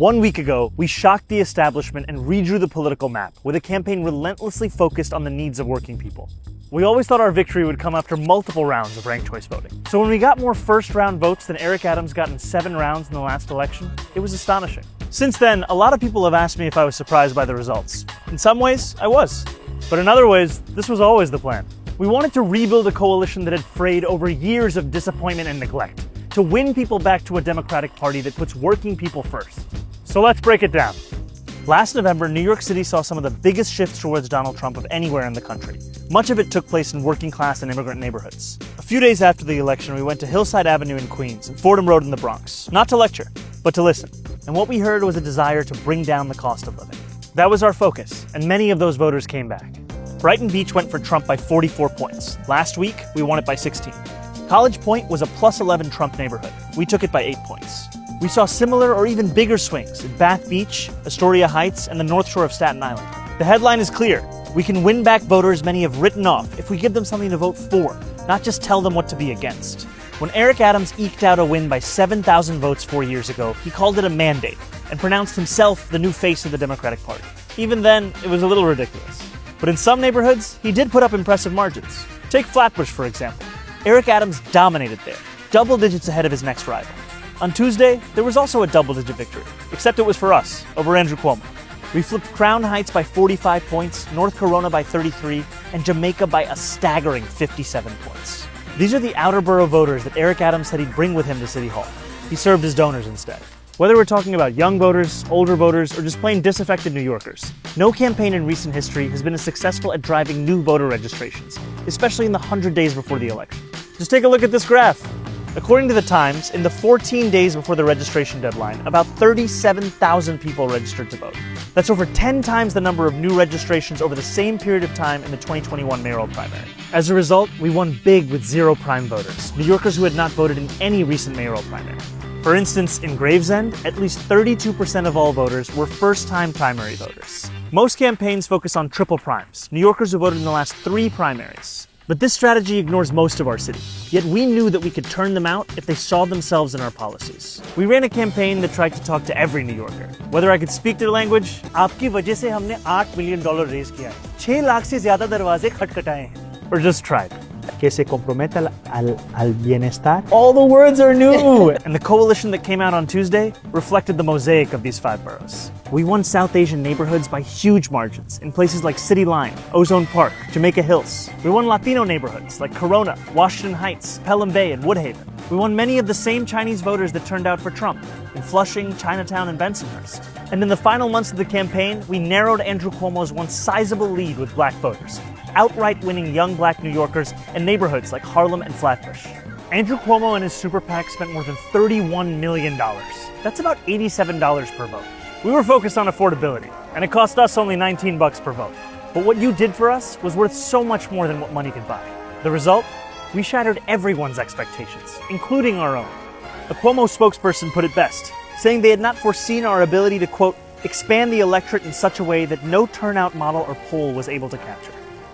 1 week ago, we shocked the establishment and redrew the political map with a campaign relentlessly focused on the needs of working people. We always thought our victory would come after multiple rounds of ranked choice voting. So when we got more first-round votes than Eric Adams got in 7 rounds in the last election, it was astonishing. Since then, a lot of people have asked me if I was surprised by the results. In some ways, I was. But in other ways, this was always the plan. We wanted to rebuild a coalition that had frayed over years of disappointment and neglect, to win people back to a Democratic Party that puts working people first. So let's break it down. Last November, New York City saw some of the biggest shifts towards Donald Trump of anywhere in the country. Much of it took place in working class and immigrant neighborhoods. A few days after the election, we went to Hillside Avenue in Queens and Fordham Road in the Bronx, not to lecture, but to listen. And what we heard was a desire to bring down the cost of living. That was our focus, and many of those voters came back. Brighton Beach went for Trump by 44 points. Last week, we won it by 16. College Point was a plus 11 Trump neighborhood. We took it by 8 points. We saw similar or even bigger swings in Bath Beach, Astoria Heights, and the North Shore of Staten Island. The headline is clear. We can win back voters many have written off if we give them something to vote for, not just tell them what to be against. When Eric Adams eked out a win by 7,000 votes 4 years ago, he called it a mandate and pronounced himself the new face of the Democratic Party. Even then, it was a little ridiculous. But in some neighborhoods, he did put up impressive margins. Take Flatbush, for example. Eric Adams dominated there, double digits ahead of his next rival. On Tuesday, there was also a double-digit victory, except it was for us, over Andrew Cuomo. We flipped Crown Heights by 45 points, North Corona by 33, and Jamaica by a staggering 57 points. These are the outer borough voters that Eric Adams said he'd bring with him to City Hall. He served as donors instead. Whether we're talking about young voters, older voters, or just plain disaffected New Yorkers, no campaign in recent history has been as successful at driving new voter registrations, especially in the 100 days before the election. Just take a look at this graph. According to the Times, in the 14 days before the registration deadline, about 37,000 people registered to vote. That's over 10 times the number of new registrations over the same period of time in the 2021 mayoral primary. As a result, we won big with zero prime voters, New Yorkers who had not voted in any recent mayoral primary. For instance, in Gravesend, at least 32% of all voters were first-time primary voters. Most campaigns focus on triple primes, New Yorkers who voted in the last 3 primaries. But this strategy ignores most of our city. Yet we knew that we could turn them out if they saw themselves in our policies. We ran a campaign that tried to talk to every New Yorker. Whether I could speak their language, आपकी वजह से हमने $8 million raise किया है, 6 लाख से ज्यादा दरवाजे खटखटाए हैं, or just tried. que se comprometa al bienestar. All the words are new! And the coalition that came out on Tuesday reflected the mosaic of these 5 boroughs. We won South Asian neighborhoods by huge margins in places like City Line, Ozone Park, Jamaica Hills. We won Latino neighborhoods like Corona, Washington Heights, Pelham Bay, and Woodhaven. We won many of the same Chinese voters that turned out for Trump in Flushing, Chinatown, and Bensonhurst. And in the final months of the campaign, we narrowed Andrew Cuomo's once sizable lead with black voters, outright winning young black New Yorkers in neighborhoods like Harlem and Flatbush. Andrew Cuomo and his super PAC spent more than $31 million. That's about $87 per vote. We were focused on affordability, and it cost us only $19 per vote. But what you did for us was worth so much more than what money could buy. The result? We shattered everyone's expectations, including our own. A Cuomo spokesperson put it best, saying they had not foreseen our ability to, quote, expand the electorate in such a way that no turnout model or poll was able to capture.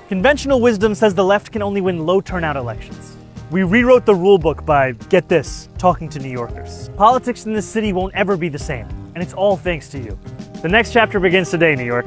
Conventional wisdom says the left can only win low turnout elections. We rewrote the rule book by, get this, talking to New Yorkers. Politics in this city won't ever be the same, and it's all thanks to you. The next chapter begins today, New York.